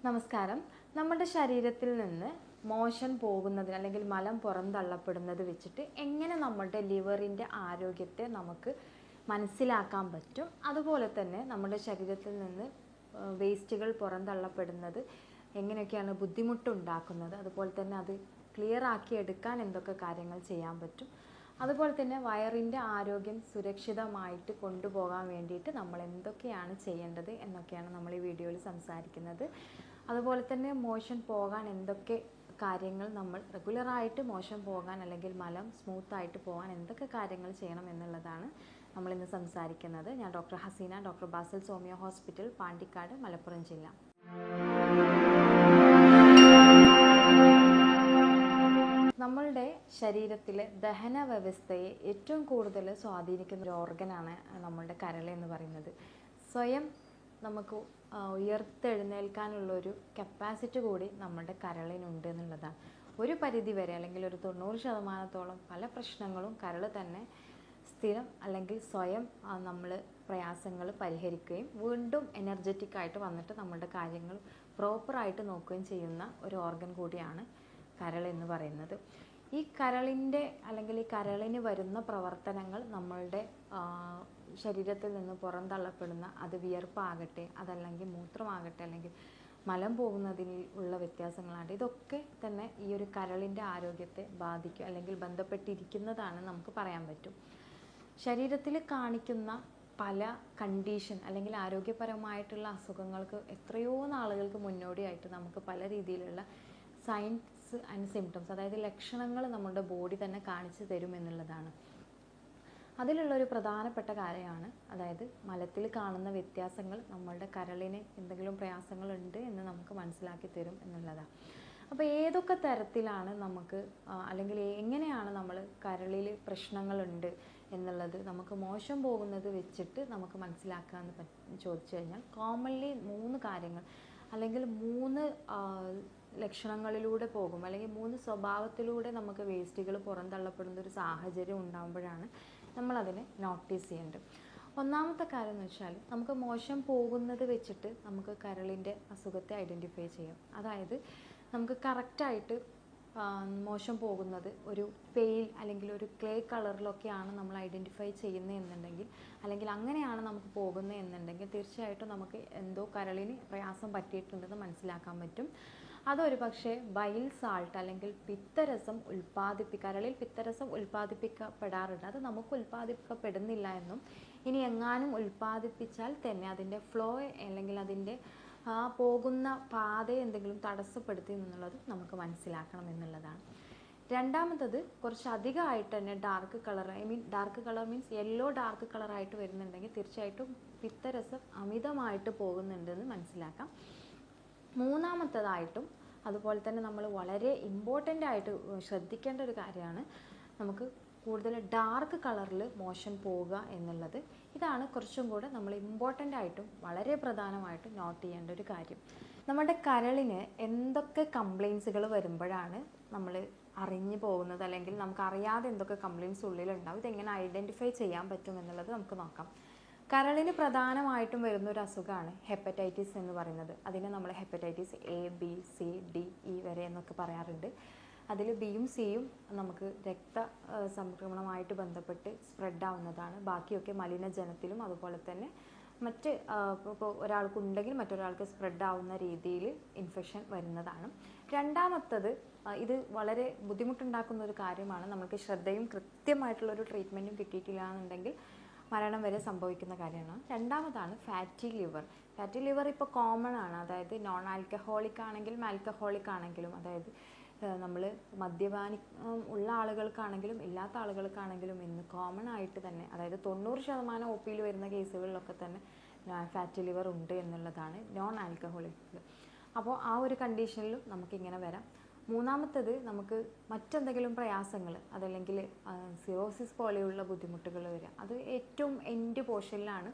നമസ്കാരം. നമ്മുടെ ശരീരത്തിൽ നിന്ന് മോഷൻ പോകുന്നതിന് അല്ലെങ്കിൽ മലം പുറന്തള്ളപ്പെടുന്നത് വെച്ചിട്ട് എങ്ങനെ നമ്മുടെ ലിവറിൻ്റെ ആരോഗ്യത്തെ നമുക്ക് മനസ്സിലാക്കാൻ പറ്റും, അതുപോലെ തന്നെ നമ്മുടെ ശരീരത്തിൽ നിന്ന് വേസ്റ്റുകൾ പുറന്തള്ളപ്പെടുന്നത് എങ്ങനെയൊക്കെയാണ് ബുദ്ധിമുട്ടുണ്ടാക്കുന്നത്, അതുപോലെ തന്നെ അത് ക്ലിയർ ആക്കി എടുക്കാൻ എന്തൊക്കെ കാര്യങ്ങൾ ചെയ്യാൻ പറ്റും, അതുപോലെ തന്നെ വയറിൻ്റെ ആരോഗ്യം സുരക്ഷിതമായിട്ട് കൊണ്ടുപോകാൻ വേണ്ടിയിട്ട് നമ്മൾ എന്തൊക്കെയാണ് ചെയ്യേണ്ടത് എന്നൊക്കെയാണ് നമ്മൾ ഈ വീഡിയോയിൽ സംസാരിക്കുന്നത്. അതുപോലെ തന്നെ മോഷൻ പോകാൻ എന്തൊക്കെ കാര്യങ്ങൾ നമ്മൾ റെഗുലറായിട്ട് മോഷൻ പോകാൻ അല്ലെങ്കിൽ മലം സ്മൂത്തായിട്ട് പോകാൻ എന്തൊക്കെ കാര്യങ്ങൾ ചെയ്യണം എന്നുള്ളതാണ് നമ്മളിന്ന് സംസാരിക്കുന്നത്. ഞാൻ ഡോക്ടർ ഹസീന, ഡോക്ടർ ബാസിൽ സോമിയോ ഹോസ്പിറ്റൽ, പാണ്ടിക്കാട്, മലപ്പുറം ജില്ല. നമ്മളുടെ ശരീരത്തിലെ ദഹന വ്യവസ്ഥയെ ഏറ്റവും കൂടുതൽ സ്വാധീനിക്കുന്ന ഒരു ഓർഗനാണ് നമ്മളുടെ കരൾ എന്ന് പറയുന്നത്. സ്വയം നമുക്ക് ഉയർത്തെഴുന്നേൽക്കാനുള്ളൊരു കപ്പാസിറ്റി കൂടി നമ്മളുടെ കരളിനുണ്ട് എന്നുള്ളതാണ്. ഒരു പരിധി വരെ അല്ലെങ്കിൽ ഒരു 90% പല പ്രശ്നങ്ങളും കരൾ തന്നെ സ്ഥിരം അല്ലെങ്കിൽ സ്വയം നമ്മൾ പ്രയാസങ്ങൾ പരിഹരിക്കുകയും വീണ്ടും എനർജറ്റിക്കായിട്ട് വന്നിട്ട് നമ്മളുടെ കാര്യങ്ങൾ പ്രോപ്പറായിട്ട് നോക്കുകയും ചെയ്യുന്ന ഒരു ഓർഗൻ കൂടിയാണ് കരൾ എന്ന് പറയുന്നത്. ഈ കരളിൻ്റെ അല്ലെങ്കിൽ ഈ കരളിന് വരുന്ന പ്രവർത്തനങ്ങൾ നമ്മളുടെ ശരീരത്തിൽ നിന്ന് പുറന്തള്ളപ്പെടുന്ന, അത് വിയർപ്പാകട്ടെ, അതല്ലെങ്കിൽ മൂത്രമാകട്ടെ, അല്ലെങ്കിൽ മലം പോകുന്നതിന് ഉള്ള വ്യത്യാസങ്ങളാകട്ടെ, ഇതൊക്കെ തന്നെ ഈ ഒരു കരളിൻ്റെ ആരോഗ്യത്തെ ബാധിക്കും അല്ലെങ്കിൽ ബന്ധപ്പെട്ടിരിക്കുന്നതാണ് നമുക്ക് പറയാൻ പറ്റും. ശരീരത്തിൽ കാണിക്കുന്ന പല കണ്ടീഷൻ അല്ലെങ്കിൽ ആരോഗ്യപരമായിട്ടുള്ള അസുഖങ്ങൾക്ക് എത്രയോ നാളുകൾക്ക് മുന്നോടിയായിട്ട് നമുക്ക് പല രീതിയിലുള്ള സൈൻസ് ആൻഡ് സിംറ്റംസ്, അതായത് ലക്ഷണങ്ങൾ നമ്മുടെ ബോഡി തന്നെ കാണിച്ചു തരും എന്നുള്ളതാണ്. അതിലുള്ളൊരു പ്രധാനപ്പെട്ട കാര്യമാണ്, അതായത് മലത്തിൽ കാണുന്ന വ്യത്യാസങ്ങൾ നമ്മളുടെ കരളിന് എന്തെങ്കിലും പ്രയാസങ്ങളുണ്ട് എന്ന് നമുക്ക് മനസ്സിലാക്കി തരും എന്നുള്ളതാണ്. അപ്പോൾ ഏതൊക്കെ തരത്തിലാണ് നമുക്ക് അല്ലെങ്കിൽ എങ്ങനെയാണ് നമ്മൾ കരളിൽ പ്രശ്നങ്ങളുണ്ട് എന്നുള്ളത് നമുക്ക് മോശം പോകുന്നത് വെച്ചിട്ട് നമുക്ക് മനസ്സിലാക്കാമെന്ന് ചോദിച്ചു കഴിഞ്ഞാൽ, കോമൺലി 3 കാര്യങ്ങൾ അല്ലെങ്കിൽ 3 ലക്ഷണങ്ങളിലൂടെ പോകും, അല്ലെങ്കിൽ 3 സ്വഭാവത്തിലൂടെ നമുക്ക് വേസ്റ്റുകൾ പുറന്തള്ളപ്പെടുന്ന ഒരു സാഹചര്യം ഉണ്ടാകുമ്പോഴാണ് നമ്മളതിനെ നോട്ടീസ് ചെയ്യേണ്ടത്. ഒന്നാമത്തെ കാര്യം എന്ന് വെച്ചാൽ, നമുക്ക് മോശം പോകുന്നത് വെച്ചിട്ട് നമുക്ക് കരളിൻ്റെ അസുഖത്തെ ഐഡൻറ്റിഫൈ ചെയ്യാം. അതായത് നമുക്ക് കറക്റ്റായിട്ട് മോശം പോകുന്നത് ഒരു പെയിൽ അല്ലെങ്കിൽ ഒരു ക്ലേ കളറിലൊക്കെയാണ് നമ്മൾ ഐഡൻറ്റിഫൈ ചെയ്യുന്നത് എന്നുണ്ടെങ്കിൽ, അല്ലെങ്കിൽ അങ്ങനെയാണ് നമുക്ക് പോകുന്നത് എന്നുണ്ടെങ്കിൽ, തീർച്ചയായിട്ടും നമുക്ക് എന്തോ കരളിന് പ്രയാസം പറ്റിയിട്ടുണ്ടെന്ന് മനസ്സിലാക്കാൻ പറ്റും. അതൊരു പക്ഷേ ബൈൽ സാൾട്ട് അല്ലെങ്കിൽ പിത്തരസം കരളിൽ പിത്തരസം ഉൽപ്പാദിപ്പിക്കപ്പെടാറുണ്ട്. അത് നമുക്ക് ഉൽപ്പാദിപ്പിക്കപ്പെടുന്നില്ല എന്നും, ഇനി എങ്ങാനും ഉൽപ്പാദിപ്പിച്ചാൽ തന്നെ അതിൻ്റെ ഫ്ലോ അല്ലെങ്കിൽ അതിൻ്റെ പോകുന്ന പാതയെ എന്തെങ്കിലും തടസ്സപ്പെടുത്തി എന്നുള്ളത് നമുക്ക് മനസ്സിലാക്കണം എന്നുള്ളതാണ്. രണ്ടാമത്തത്, കുറച്ച് അധികമായിട്ട് തന്നെ dark colour means yellow dark കളറായിട്ട് വരുന്നുണ്ടെങ്കിൽ തീർച്ചയായിട്ടും പിത്തരസം അമിതമായിട്ട് പോകുന്നുണ്ടെന്ന് മനസ്സിലാക്കാം. മൂന്നാമത്തതായിട്ടും അതുപോലെ തന്നെ നമ്മൾ വളരെ ഇമ്പോർട്ടൻ്റ് ആയിട്ട് ശ്രദ്ധിക്കേണ്ട ഒരു കാര്യമാണ്, നമുക്ക് കൂടുതൽ ഡാർക്ക് കളറിൽ മോഷൻ പോവുക എന്നുള്ളത്. ഇതാണ് കുറച്ചും കൂടെ നമ്മൾ ഇമ്പോർട്ടൻ്റ് ആയിട്ടും വളരെ പ്രധാനമായിട്ടും നോട്ട് ചെയ്യേണ്ട ഒരു കാര്യം. നമ്മുടെ കരളിന് എന്തൊക്കെ കംപ്ലയിൻസുകൾ വരുമ്പോഴാണ് നമ്മൾ അറിഞ്ഞു പോകുന്നത്, അല്ലെങ്കിൽ നമുക്കറിയാതെ എന്തൊക്കെ കംപ്ലയിൻസ് ഉള്ളിലുണ്ടാവും, ഇതെങ്ങനെ ഐഡൻറ്റിഫൈ ചെയ്യാൻ പറ്റും എന്നുള്ളത് നമുക്ക് നോക്കാം. കരളിന് പ്രധാനമായിട്ടും വരുന്നൊരു അസുഖമാണ് ഹെപ്പറ്റൈറ്റിസ് എന്ന് പറയുന്നത്. അതിന് നമ്മൾ hepatitis A, B, C, D, E വരെ എന്നൊക്കെ പറയാറുണ്ട്. അതിൽ ബിയും സിയും നമുക്ക് സംക്രമണമായിട്ട് ബന്ധപ്പെട്ട് സ്പ്രെഡ് ആവുന്നതാണ്. ബാക്കിയൊക്കെ മലിനജലത്തിലും അതുപോലെ തന്നെ മറ്റ് ഇപ്പോൾ ഒരാൾക്കുണ്ടെങ്കിൽ മറ്റൊരാൾക്ക് സ്പ്രെഡ് ആവുന്ന രീതിയിൽ ഇൻഫെക്ഷൻ വരുന്നതാണ്. രണ്ടാമത്തത്, ഇത് വളരെ ബുദ്ധിമുട്ടുണ്ടാക്കുന്ന ഒരു കാര്യമാണ്, നമുക്ക് ശ്രദ്ധയും കൃത്യമായിട്ടുള്ളൊരു ട്രീറ്റ്മെൻറ്റും കിട്ടിയിട്ടില്ല എന്നുണ്ടെങ്കിൽ മരണം വരെ സംഭവിക്കുന്ന കാര്യമാണ്. രണ്ടാമതാണ് ഫാറ്റി ലിവർ ഇപ്പോൾ കോമൺ ആണ്. അതായത് നോൺ ആൽക്കഹോളിക് ആണെങ്കിലും ആൽക്കഹോളിക് ആണെങ്കിലും, അതായത് നമ്മൾ മദ്യപാനി ഉള്ള ആളുകൾക്കാണെങ്കിലും ഇല്ലാത്ത ആളുകൾക്കാണെങ്കിലും ഇന്ന് കോമൺ ആയിട്ട് തന്നെ, അതായത് 90% OP വരുന്ന കേസുകളിലൊക്കെ തന്നെ ഫാറ്റി ലിവർ ഉണ്ട് എന്നുള്ളതാണ്, നോൺ ആൽക്കഹോളിക്. അപ്പോൾ ആ ഒരു കണ്ടീഷനിലും നമുക്കിങ്ങനെ വരാം. മൂന്നാമത്തത്, നമുക്ക് മറ്റെന്തെങ്കിലും പ്രയാസങ്ങൾ, അതല്ലെങ്കിൽ സിറോസിസ് പോലെയുള്ള ബുദ്ധിമുട്ടുകൾ വരിക. അത് ഏറ്റവും എൻഡ് പോർഷനിലാണ്,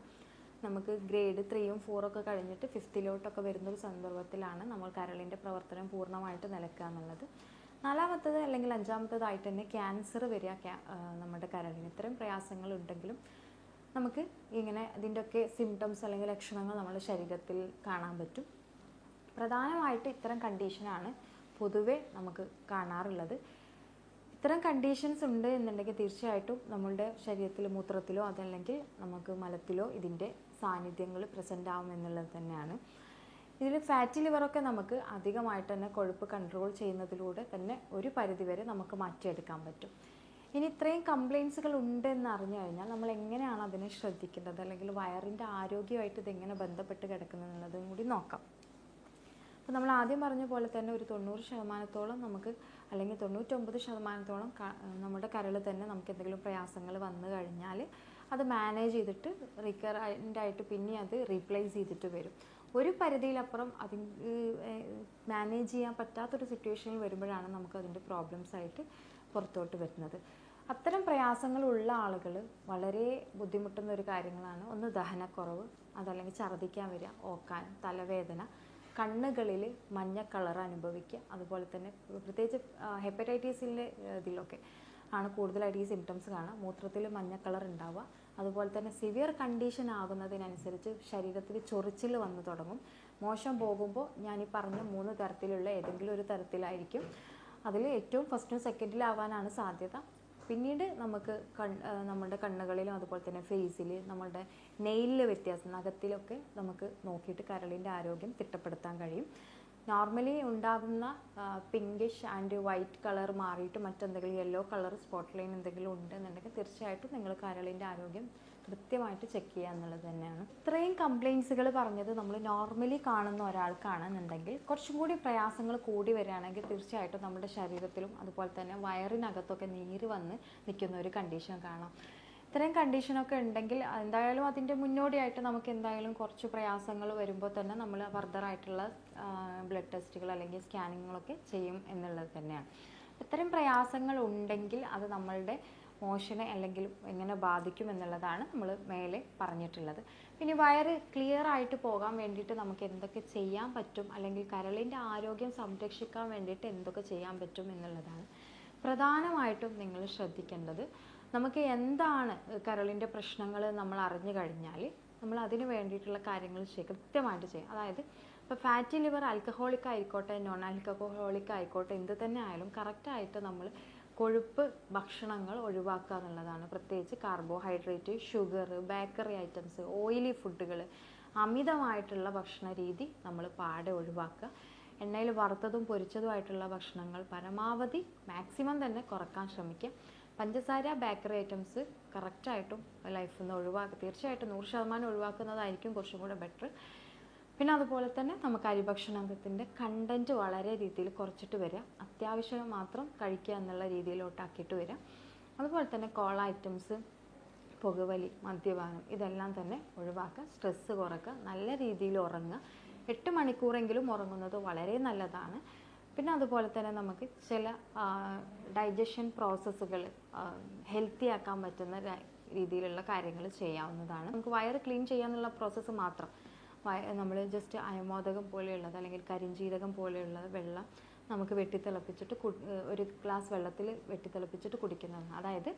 നമുക്ക് ഗ്രേഡ് 3ഉം 4ഒക്കെ കഴിഞ്ഞിട്ട് 5th വരുന്നൊരു സന്ദർഭത്തിലാണ് നമ്മൾ കരളിൻ്റെ പ്രവർത്തനം പൂർണ്ണമായിട്ട് നിലക്കുക എന്നുള്ളത്. നാലാമത്തത് അല്ലെങ്കിൽ അഞ്ചാമത്തതായിട്ട് തന്നെ ക്യാൻസർ വരിക നമ്മുടെ കരളിന്. ഇത്തരം പ്രയാസങ്ങളുണ്ടെങ്കിലും നമുക്ക് ഇങ്ങനെ ഇതിൻ്റെയൊക്കെ സിംറ്റംസ് അല്ലെങ്കിൽ ലക്ഷണങ്ങൾ നമ്മുടെ ശരീരത്തിൽ കാണാൻ പറ്റും. പ്രധാനമായിട്ട് ഇത്തരം കണ്ടീഷനാണ് പൊതുവെ നമുക്ക് കാണാറുള്ളത്. ഇത്തരം കണ്ടീഷൻസ് ഉണ്ട് എന്നുണ്ടെങ്കിൽ തീർച്ചയായിട്ടും നമ്മളുടെ ശരീരത്തിൽ മൂത്രത്തിലോ അതല്ലെങ്കിൽ നമുക്ക് മലത്തിലോ ഇതിൻ്റെ സാന്നിധ്യങ്ങൾ പ്രസൻ്റ് ആവും എന്നുള്ളത് തന്നെയാണ്. ഇതിൽ ഫാറ്റി ലിവറൊക്കെ നമുക്ക് അധികമായിട്ട് തന്നെ കൊഴുപ്പ് കൺട്രോൾ ചെയ്യുന്നതിലൂടെ തന്നെ ഒരു പരിധിവരെ നമുക്ക് മാറ്റിയെടുക്കാൻ പറ്റും. ഇനി ഇത്രയും കംപ്ലയിൻസുകൾ ഉണ്ട് എന്ന് അറിഞ്ഞു കഴിഞ്ഞാൽ നമ്മൾ എങ്ങനെയാണ് അതിനെ ശ്രദ്ധിക്കേണ്ടത്, അല്ലെങ്കിൽ വയറിൻ്റെ ആരോഗ്യമായിട്ട് ഇതെങ്ങനെ ബന്ധപ്പെട്ട് കിടക്കുന്നത് എന്നുള്ളതും കൂടി നോക്കാം. അപ്പോൾ നമ്മൾ ആദ്യം പറഞ്ഞ പോലെ തന്നെ ഒരു 90% നമുക്ക്, അല്ലെങ്കിൽ 99% നമ്മുടെ കരൾ തന്നെ നമുക്ക് എന്തെങ്കിലും പ്രയാസങ്ങൾ വന്നു കഴിഞ്ഞാൽ അത് മാനേജ് ചെയ്തിട്ട് റിക്കറൻ്റായിട്ട് പിന്നെ അത് റീപ്ലേസ് ചെയ്തിട്ട് വരും. ഒരു പരിധിയിലപ്പുറം അതിന് മാനേജ് ചെയ്യാൻ പറ്റാത്തൊരു സിറ്റുവേഷനിൽ വരുമ്പോഴാണ് നമുക്ക് അതിൻ്റെ പ്രോബ്ലംസ് ആയിട്ട് പുറത്തോട്ട് വരുന്നത്. അത്തരം പ്രയാസങ്ങളുള്ള ആളുകൾ വളരെ ബുദ്ധിമുട്ടുന്ന ഒരു കാര്യങ്ങളാണ്. ഒന്ന് ദഹനക്കുറവ്, അതല്ലെങ്കിൽ ഛർദ്ദിക്കാൻ വരിക, ഓക്കാൻ, തലവേദന, കണ്ണുകളിൽ മഞ്ഞ കളർ അനുഭവിക്കുക. അതുപോലെ തന്നെ പ്രത്യേകിച്ച് ഹെപ്പറ്റൈറ്റിസിൻ്റെ ഇതിലൊക്കെ ആണ് കൂടുതലായിട്ട് ഈ സിംറ്റംസ് കാണുക. മൂത്രത്തിൽ മഞ്ഞ കളർ ഉണ്ടാവുക. അതുപോലെ തന്നെ സിവിയർ കണ്ടീഷൻ ആകുന്നതിനനുസരിച്ച് ശരീരത്തിൽ ചൊറിച്ചിൽ വന്നു തുടങ്ങും. മോശം പോകുമ്പോൾ ഞാൻ ഈ പറഞ്ഞ 3 തരത്തിലുള്ള ഏതെങ്കിലും ഒരു തരത്തിലായിരിക്കും. അതിൽ ഏറ്റവും ഫസ്റ്റും സെക്കൻഡിലാവാനാണ് സാധ്യത. പിന്നീട് നമുക്ക് നമ്മുടെ കണ്ണുകളിലും അതുപോലെ തന്നെ ഫേസിൽ, നമ്മളുടെ നെയിലിൽ വ്യത്യാസം, നഖത്തിലൊക്കെ നമുക്ക് നോക്കിയിട്ട് കരളിൻ്റെ ആരോഗ്യം തിട്ടപ്പെടുത്താൻ കഴിയും. നോർമലി ഉണ്ടാകുന്ന പിങ്കിഷ് ആൻഡ് വൈറ്റ് കളർ മാറിയിട്ട് മറ്റെന്തെങ്കിലും യെല്ലോ കളർ സ്പോട്ട് ലൈൻ എന്തെങ്കിലും ഉണ്ടെന്നുണ്ടെങ്കിൽ തീർച്ചയായിട്ടും നിങ്ങൾ കരളിൻ്റെ ആരോഗ്യം കൃത്യമായിട്ട് ചെക്ക് ചെയ്യുക എന്നുള്ളത് തന്നെയാണ്. ഇത്രയും കംപ്ലയിൻസുകൾ പറഞ്ഞത് നമ്മൾ നോർമലി കാണുന്ന ഒരാൾക്കാണെന്നുണ്ടെങ്കിൽ കുറച്ചും കൂടി പ്രയാസങ്ങൾ കൂടി വരികയാണെങ്കിൽ തീർച്ചയായിട്ടും നമ്മുടെ ശരീരത്തിലും അതുപോലെ തന്നെ വയറിനകത്തൊക്കെ നീര് വന്ന് നിൽക്കുന്ന ഒരു കണ്ടീഷൻ കാണാം. ഇത്രയും കണ്ടീഷനൊക്കെ ഉണ്ടെങ്കിൽ എന്തായാലും അതിൻ്റെ മുന്നോടിയായിട്ട് നമുക്ക് എന്തായാലും കുറച്ച് പ്രയാസങ്ങൾ വരുമ്പോൾ തന്നെ നമ്മൾ ഫർദറായിട്ടുള്ള ബ്ലഡ് ടെസ്റ്റുകൾ അല്ലെങ്കിൽ സ്കാനിങ്ങുകളൊക്കെ ചെയ്യും എന്നുള്ളത് തന്നെയാണ്. ഇത്തരം പ്രയാസങ്ങൾ ഉണ്ടെങ്കിൽ അത് നമ്മളുടെ മോഷനെ അല്ലെങ്കിൽ എങ്ങനെ ബാധിക്കും എന്നുള്ളതാണ് നമ്മൾ മേലെ പറഞ്ഞിട്ടുള്ളത്. പിന്നെ വയറ് ക്ലിയർ ആയിട്ട് പോകാൻ വേണ്ടിയിട്ട് നമുക്ക് എന്തൊക്കെ ചെയ്യാൻ പറ്റും, അല്ലെങ്കിൽ കരളിൻ്റെ ആരോഗ്യം സംരക്ഷിക്കാൻ വേണ്ടിയിട്ട് എന്തൊക്കെ ചെയ്യാൻ പറ്റും എന്നുള്ളതാണ് പ്രധാനമായിട്ടും നിങ്ങൾ ശ്രദ്ധിക്കേണ്ടത്. നമുക്ക് എന്താണ് കരളിൻ്റെ പ്രശ്നങ്ങൾ നമ്മൾ അറിഞ്ഞു കഴിഞ്ഞാൽ നമ്മൾ അതിന് വേണ്ടിയിട്ടുള്ള കാര്യങ്ങൾ കൃത്യമായിട്ട് ചെയ്യും. അതായത് ഇപ്പോൾ ഫാറ്റി ലിവർ ആൽക്കഹോളിക് ആയിക്കോട്ടെ നോൺ ആൽക്കഹോളിക് ആയിക്കോട്ടെ എന്ത് തന്നെ ആയാലും കറക്റ്റായിട്ട് നമ്മൾ കൊഴുപ്പ് ഭക്ഷണങ്ങൾ ഒഴിവാക്കുക എന്നുള്ളതാണ്. പ്രത്യേകിച്ച് carbohydrate, sugar, bakery items, oily ഫുഡുകൾ, അമിതമായിട്ടുള്ള ഭക്ഷണ രീതി നമ്മൾ പാടെ ഒഴിവാക്കുക. എണ്ണയിൽ വറുത്തതും പൊരിച്ചതുമായിട്ടുള്ള ഭക്ഷണങ്ങൾ പരമാവധി മാക്സിമം തന്നെ കുറക്കാൻ ശ്രമിക്കുക. പഞ്ചസാര, ബേക്കറി ഐറ്റംസ് കറക്റ്റായിട്ടും ലൈഫിൽ നിന്ന് ഒഴിവാക്കുക. തീർച്ചയായിട്ടും 100% ഒഴിവാക്കുന്നതായിരിക്കും കുറച്ചും കൂടെ ബെറ്റർ. പിന്നെ അതുപോലെ തന്നെ നമുക്ക് അരിഭക്ഷണത്തിൻ്റെ കണ്ടൻറ്റ് വളരെ രീതിയിൽ കുറച്ചിട്ട് വരിക, അത്യാവശ്യം മാത്രം കഴിക്കുക എന്നുള്ള രീതിയിലോട്ടാക്കിയിട്ട് വരിക. അതുപോലെ തന്നെ കോള ഐറ്റംസ്, പുകവലി, മദ്യപാനം ഇതെല്ലാം തന്നെ ഒഴിവാക്കുക. സ്ട്രെസ്സ് കുറയ്ക്കുക, നല്ല രീതിയിൽ ഉറങ്ങുക. 8 മണിക്കൂറെങ്കിലും ഉറങ്ങുന്നത് വളരെ നല്ലതാണ്. പിന്നെ അതുപോലെ തന്നെ നമുക്ക് ചില ഡൈജഷൻ പ്രോസസ്സുകൾ ഹെൽത്തി ആക്കാൻ പറ്റുന്ന രീതിയിലുള്ള കാര്യങ്ങൾ ചെയ്യാവുന്നതാണ്. നമുക്ക് വയറ് ക്ലീൻ ചെയ്യാന്നുള്ള പ്രോസസ്സ് മാത്രം നമ്മൾ ജസ്റ്റ് അയമോദകം പോലെയുള്ളത് അല്ലെങ്കിൽ കരിഞ്ജീരകം പോലെയുള്ള വെള്ളം നമുക്ക് വെട്ടിത്തിളപ്പിച്ചിട്ട് ഒരു ഗ്ലാസ് വെള്ളത്തിൽ വെട്ടിത്തിളപ്പിച്ചിട്ട് കുടിക്കുന്നതാണ്. അതായത്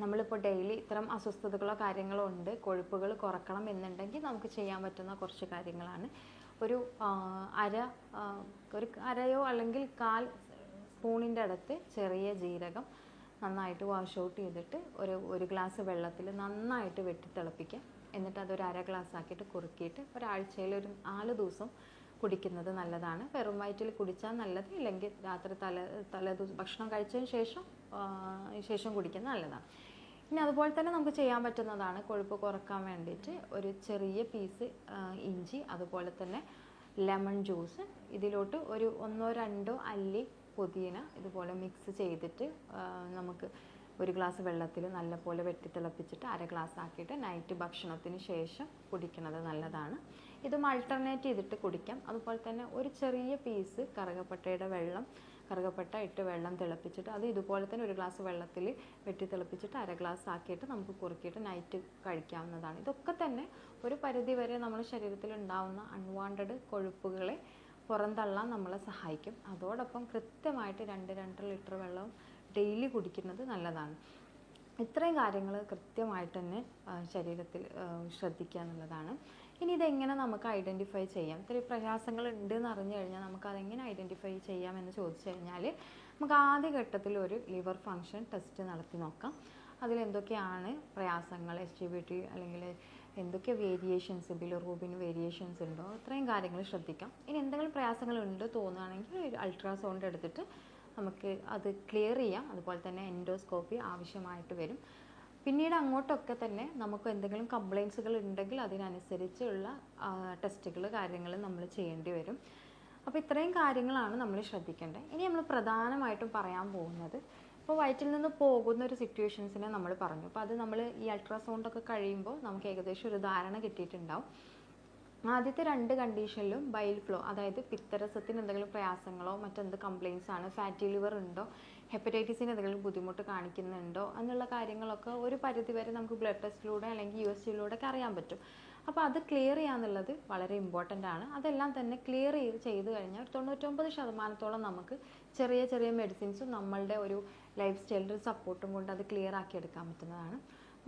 നമ്മളിപ്പോൾ ഡെയിലി ഇത്തരം അസ്വസ്ഥതകളോ കാര്യങ്ങളോ ഉണ്ട്, കൊഴുപ്പുകൾ കുറക്കണം എന്നുണ്ടെങ്കിൽ നമുക്ക് ചെയ്യാൻ പറ്റുന്ന കുറച്ച് കാര്യങ്ങളാണ്. ഒരു അരയോ അല്ലെങ്കിൽ 1/4 സ്പൂണിൻ്റെ അടുത്ത് ചെറിയ ജീരകം നന്നായിട്ട് വാഷ് ഔട്ട് ചെയ്തിട്ട് ഒരു ഗ്ലാസ് വെള്ളത്തിൽ നന്നായിട്ട് വെട്ടിത്തിളപ്പിക്കുക. എന്നിട്ട് അതൊരു 1/2 ഗ്ലാസ് ആക്കിയിട്ട് കുറുക്കിയിട്ട് ഒരാഴ്ചയിൽ ഒരു 4 ദിവസം കുടിക്കുന്നത് നല്ലതാണ്. വെറും വയറ്റിൽ കുടിച്ചാൽ നല്ലത്, ഇല്ലെങ്കിൽ രാത്രി തലേദിവസം ഭക്ഷണം കഴിച്ചതിന് ശേഷം കുടിക്കുന്നത് നല്ലതാണ്. ഇനി അതുപോലെ തന്നെ നമുക്ക് ചെയ്യാൻ പറ്റുന്നതാണ് കൊഴുപ്പ് കുറക്കാൻ വേണ്ടിയിട്ട് ഒരു ചെറിയ പീസ് ഇഞ്ചി, അതുപോലെ തന്നെ ലെമൺ ജ്യൂസ്, ഇതിലോട്ട് ഒരു 1-2 അല്ലി പുതിന ഇതുപോലെ മിക്സ് ചെയ്തിട്ട് നമുക്ക് ഒരു ഗ്ലാസ് വെള്ളത്തിൽ നല്ലപോലെ വെട്ടിത്തിളപ്പിച്ചിട്ട് 1/2 ഗ്ലാസ് ആക്കിയിട്ട് നൈറ്റ് ഭക്ഷണത്തിന് ശേഷം കുടിക്കുന്നത് നല്ലതാണ്. ഇതും ആൾട്ടർനേറ്റ് ചെയ്തിട്ട് കുടിക്കാം. അതുപോലെ തന്നെ ഒരു ചെറിയ പീസ് കറുകപ്പട്ട ഇട്ട് വെള്ളം തിളപ്പിച്ചിട്ട് അത് ഇതുപോലെ തന്നെ ഒരു ഗ്ലാസ് വെള്ളത്തിൽ വെട്ടിത്തിളപ്പിച്ചിട്ട് 1/2 ഗ്ലാസ് ആക്കിയിട്ട് നമുക്ക് കുറുക്കിയിട്ട് നൈറ്റ് കഴിക്കാവുന്നതാണ്. ഇതൊക്കെ തന്നെ ഒരു പരിധി വരെ നമ്മുടെ ശരീരത്തിൽ ഉണ്ടാകുന്ന അൺവാണ്ടഡ് കൊഴുപ്പുകളെ പുറന്തള്ളാൻ നമ്മളെ സഹായിക്കും. അതോടൊപ്പം കൃത്യമായിട്ട് 2-2.5 ലിറ്റർ വെള്ളം ഡെയിലി കുടിക്കുന്നത് നല്ലതാണ്. ഇത്രയും കാര്യങ്ങൾ കൃത്യമായിട്ട് തന്നെ ശരീരത്തിൽ ശ്രദ്ധിക്കുക എന്നുള്ളതാണ്. ഇനി ഇതെങ്ങനെ നമുക്ക് ഐഡൻറ്റിഫൈ ചെയ്യാം? ഇത്തിരി പ്രയാസങ്ങൾ ഉണ്ടെന്ന് അറിഞ്ഞു കഴിഞ്ഞാൽ നമുക്ക് അതെങ്ങനെ ഐഡൻറ്റിഫൈ ചെയ്യാമെന്ന് ചോദിച്ചു കഴിഞ്ഞാൽ, നമുക്ക് ആദ്യ ഘട്ടത്തിൽ ഒരു ലിവർ ഫങ്ഷൻ ടെസ്റ്റ് നടത്തി നോക്കാം. അതിലെന്തൊക്കെയാണ് പ്രയാസങ്ങൾ, SGBT അല്ലെങ്കിൽ എന്തൊക്കെ വേരിയേഷൻസ്, ബിലിറൂബിൻ വേരിയേഷൻസ് ഉണ്ടോ, ഇത്രയും കാര്യങ്ങൾ ശ്രദ്ധിക്കാം. ഇനി എന്തെങ്കിലും പ്രയാസങ്ങൾ ഉണ്ട് തോന്നുകയാണെങ്കിൽ ഒരു അൾട്രാസൗണ്ട് എടുത്തിട്ട് നമുക്ക് അത് ക്ലിയർ ചെയ്യാം. അതുപോലെ തന്നെ എൻഡോസ്കോപ്പി ആവശ്യമായിട്ട് വരും. പിന്നീട് അങ്ങോട്ടൊക്കെ തന്നെ നമുക്ക് എന്തെങ്കിലും കംപ്ലയിൻസുകൾ ഉണ്ടെങ്കിൽ അതിനനുസരിച്ചുള്ള ടെസ്റ്റുകൾ കാര്യങ്ങൾ നമ്മൾ ചെയ്യേണ്ടി വരും. അപ്പോൾ ഇത്രയും കാര്യങ്ങളാണ് നമ്മൾ ശ്രദ്ധിക്കേണ്ടത്. ഇനി നമ്മൾ പ്രധാനമായിട്ടും പറയാൻ പോകുന്നത്, ഇപ്പോൾ വയറ്റിൽ നിന്ന് പോകുന്ന ഒരു സിറ്റുവേഷൻസിനെ നമ്മൾ പറഞ്ഞു. അപ്പോൾ അത് നമ്മൾ ഈ അൾട്രാസൗണ്ടൊക്കെ കഴിയുമ്പോൾ നമുക്ക് ഏകദേശം ഒരു ധാരണ കിട്ടിയിട്ടുണ്ടാവും. ആദ്യത്തെ 2 കണ്ടീഷനിലും ബൈൽ ഫ്ലോ, അതായത് പിത്തരസത്തിന് എന്തെങ്കിലും പ്രയാസങ്ങളോ മറ്റെന്ത് കംപ്ലയിൻസ് ആണ്, ഫാറ്റി ലിവർ ഉണ്ടോ, ഹെപ്പറ്റൈറ്റിസിന് എന്തെങ്കിലും ബുദ്ധിമുട്ട് കാണിക്കുന്നുണ്ടോ എന്നുള്ള കാര്യങ്ങളൊക്കെ ഒരു പരിധിവരെ നമുക്ക് ബ്ലഡ് ടെസ്റ്റിലൂടെ അല്ലെങ്കിൽ USGയിലൂടെ ഒക്കെ അറിയാൻ പറ്റും. അപ്പോൾ അത് ക്ലിയർ ചെയ്യാന്നുള്ളത് വളരെ ഇമ്പോർട്ടൻ്റ് ആണ്. അതെല്ലാം തന്നെ ക്ലിയർ ചെയ്ത് കഴിഞ്ഞാൽ 99% നമുക്ക് ചെറിയ ചെറിയ മെഡിസിൻസും നമ്മളുടെ ഒരു ലൈഫ് സ്റ്റൈലിൻ്റെ സപ്പോർട്ടും കൊണ്ട് അത് ക്ലിയർ ആക്കി എടുക്കാൻ പറ്റുന്നതാണ്.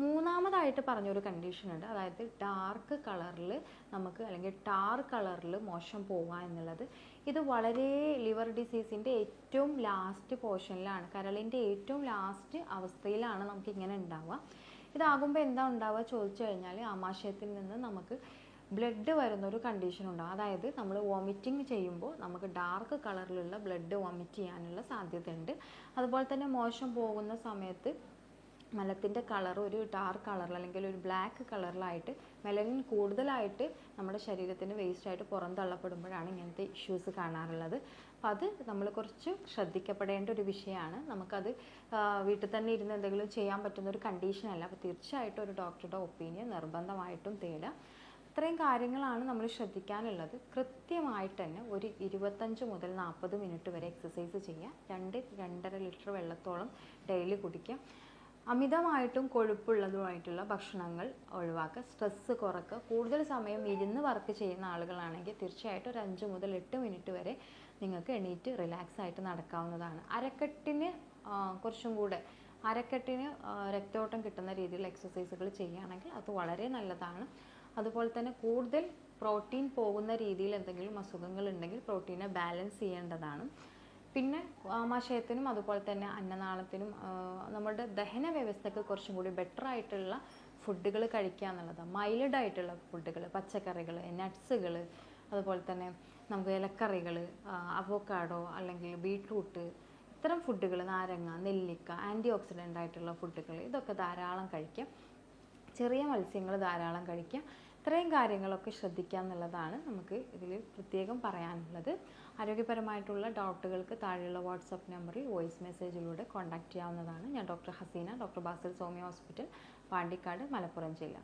മൂന്നാമതായിട്ട് പറഞ്ഞൊരു കണ്ടീഷൻ ഉണ്ട്, അതായത് ഡാർക്ക് കളറിൽ നമുക്ക് അല്ലെങ്കിൽ ടാർ കളറിൽ മോശം പോവുക എന്നുള്ളത്. ഇത് വളരെ ലിവർ ഡിസീസിൻ്റെ ഏറ്റവും ലാസ്റ്റ് പോർഷനിലാണ്, കരളിൻ്റെ ഏറ്റവും ലാസ്റ്റ് അവസ്ഥയിലാണ് നമുക്ക് ഇങ്ങനെ ഉണ്ടാവുക. ഇതാകുമ്പോൾ എന്താ ഉണ്ടാവുക ചോദിച്ചു കഴിഞ്ഞാൽ, ആമാശയത്തിൽ നിന്ന് നമുക്ക് ബ്ലഡ് വരുന്നൊരു കണ്ടീഷൻ ഉണ്ടാകും. അതായത് നമ്മൾ വോമിറ്റിംഗ് ചെയ്യുമ്പോൾ നമുക്ക് ഡാർക്ക് കളറിലുള്ള ബ്ലഡ് വോമിറ്റ് ചെയ്യാനുള്ള സാധ്യതയുണ്ട്. അതുപോലെ തന്നെ മോശം പോകുന്ന സമയത്ത് മലത്തിൻ്റെ കളർ ഒരു ഡാർക്ക് കളറിൽ അല്ലെങ്കിൽ ഒരു ബ്ലാക്ക് കളറിലായിട്ട്, മെലനിൻ കൂടുതലായിട്ട് നമ്മുടെ ശരീരത്തിന് വേസ്റ്റായിട്ട് പുറന്തള്ളപ്പെടുമ്പോഴാണ് ഇങ്ങനത്തെ ഇഷ്യൂസ് കാണാറുള്ളത്. അപ്പോൾ അത് നമ്മൾ കുറച്ച് ശ്രദ്ധിക്കപ്പെടേണ്ട ഒരു വിഷയമാണ്. നമുക്കത് വീട്ടിൽ തന്നെ ഇരുന്ന് എന്തെങ്കിലും ചെയ്യാൻ പറ്റുന്ന ഒരു കണ്ടീഷനല്ല. അപ്പോൾ തീർച്ചയായിട്ടും ഒരു ഡോക്ടറുടെ ഒപ്പീനിയൻ നിർബന്ധമായിട്ടും തേടുക. ഇത്രയും കാര്യങ്ങളാണ് നമ്മൾ ശ്രദ്ധിക്കാനുള്ളത്. കൃത്യമായിട്ട് തന്നെ ഒരു 25 മുതൽ 40 മിനിറ്റ് വരെ എക്സസൈസ് ചെയ്യുക. 2-2.5 ലിറ്റർ വെള്ളത്തോളം ഡെയിലി കുടിക്കുക. അമിതമായിട്ടും കൊഴുപ്പുള്ളതുമായിട്ടുള്ള ഭക്ഷണങ്ങൾ ഒഴിവാക്കുക. സ്ട്രെസ്സ് കുറക്കുക. കൂടുതൽ സമയം ഇരുന്ന് വർക്ക് ചെയ്യുന്ന ആളുകളാണെങ്കിൽ തീർച്ചയായിട്ടും ഒരു 5 മുതൽ 8 മിനിറ്റ് വരെ നിങ്ങൾക്ക് എണീറ്റ് റിലാക്സ് ആയിട്ട് നടക്കാവുന്നതാണ്. അരക്കെട്ടിന് കുറച്ചും കൂടെ രക്തയോട്ടം കിട്ടുന്ന രീതിയിലുള്ള എക്സസൈസുകൾ ചെയ്യുകയാണെങ്കിൽ അത് വളരെ നല്ലതാണ്. അതുപോലെ തന്നെ കൂടുതൽ പ്രോട്ടീൻ പോകുന്ന രീതിയിൽ എന്തെങ്കിലും അസുഖങ്ങൾ ഉണ്ടെങ്കിൽ പ്രോട്ടീനെ ബാലൻസ് ചെയ്യേണ്ടതാണ്. പിന്നെ ആമാശയത്തിനും അതുപോലെ തന്നെ അന്നനാളത്തിനും നമ്മുടെ ദഹന വ്യവസ്ഥയ്ക്ക് കുറച്ചും കൂടി ബെറ്റർ ആയിട്ടുള്ള ഫുഡുകൾ കഴിക്കുക എന്നുള്ളതാണ്. മൈൽഡ് ആയിട്ടുള്ള ഫുഡുകൾ, പച്ചക്കറികൾ, നട്ട്സുകൾ, അതുപോലെ തന്നെ നമുക്ക് ഇലക്കറികൾ, അവോക്കാഡോ അല്ലെങ്കിൽ ബീട്രൂട്ട്, ഇത്തരം ഫുഡുകൾ, നാരങ്ങ, നെല്ലിക്ക, ആൻറ്റി ഓക്സിഡൻ്റ് ആയിട്ടുള്ള ഫുഡുകൾ, ഇതൊക്കെ ധാരാളം കഴിക്കുക. ചെറിയ മത്സ്യങ്ങൾ ധാരാളം കഴിക്കുക. ഇത്രയും കാര്യങ്ങളൊക്കെ ശ്രദ്ധിക്കുക എന്നുള്ളതാണ് നമുക്ക് ഇതിൽ പ്രത്യേകം പറയാനുള്ളത്. ആരോഗ്യപരമായിട്ടുള്ള ഡൗട്ടുകൾക്ക് താഴെയുള്ള വാട്സപ്പ് നമ്പറിൽ വോയിസ് മെസ്സേജിലൂടെ കോൺടാക്റ്റ് ചെയ്യാവുന്നതാണ്. ഞാൻ doctor Haseena, doctor Basil Somi hospital, Pandikkad, Malappuram ജില്ല.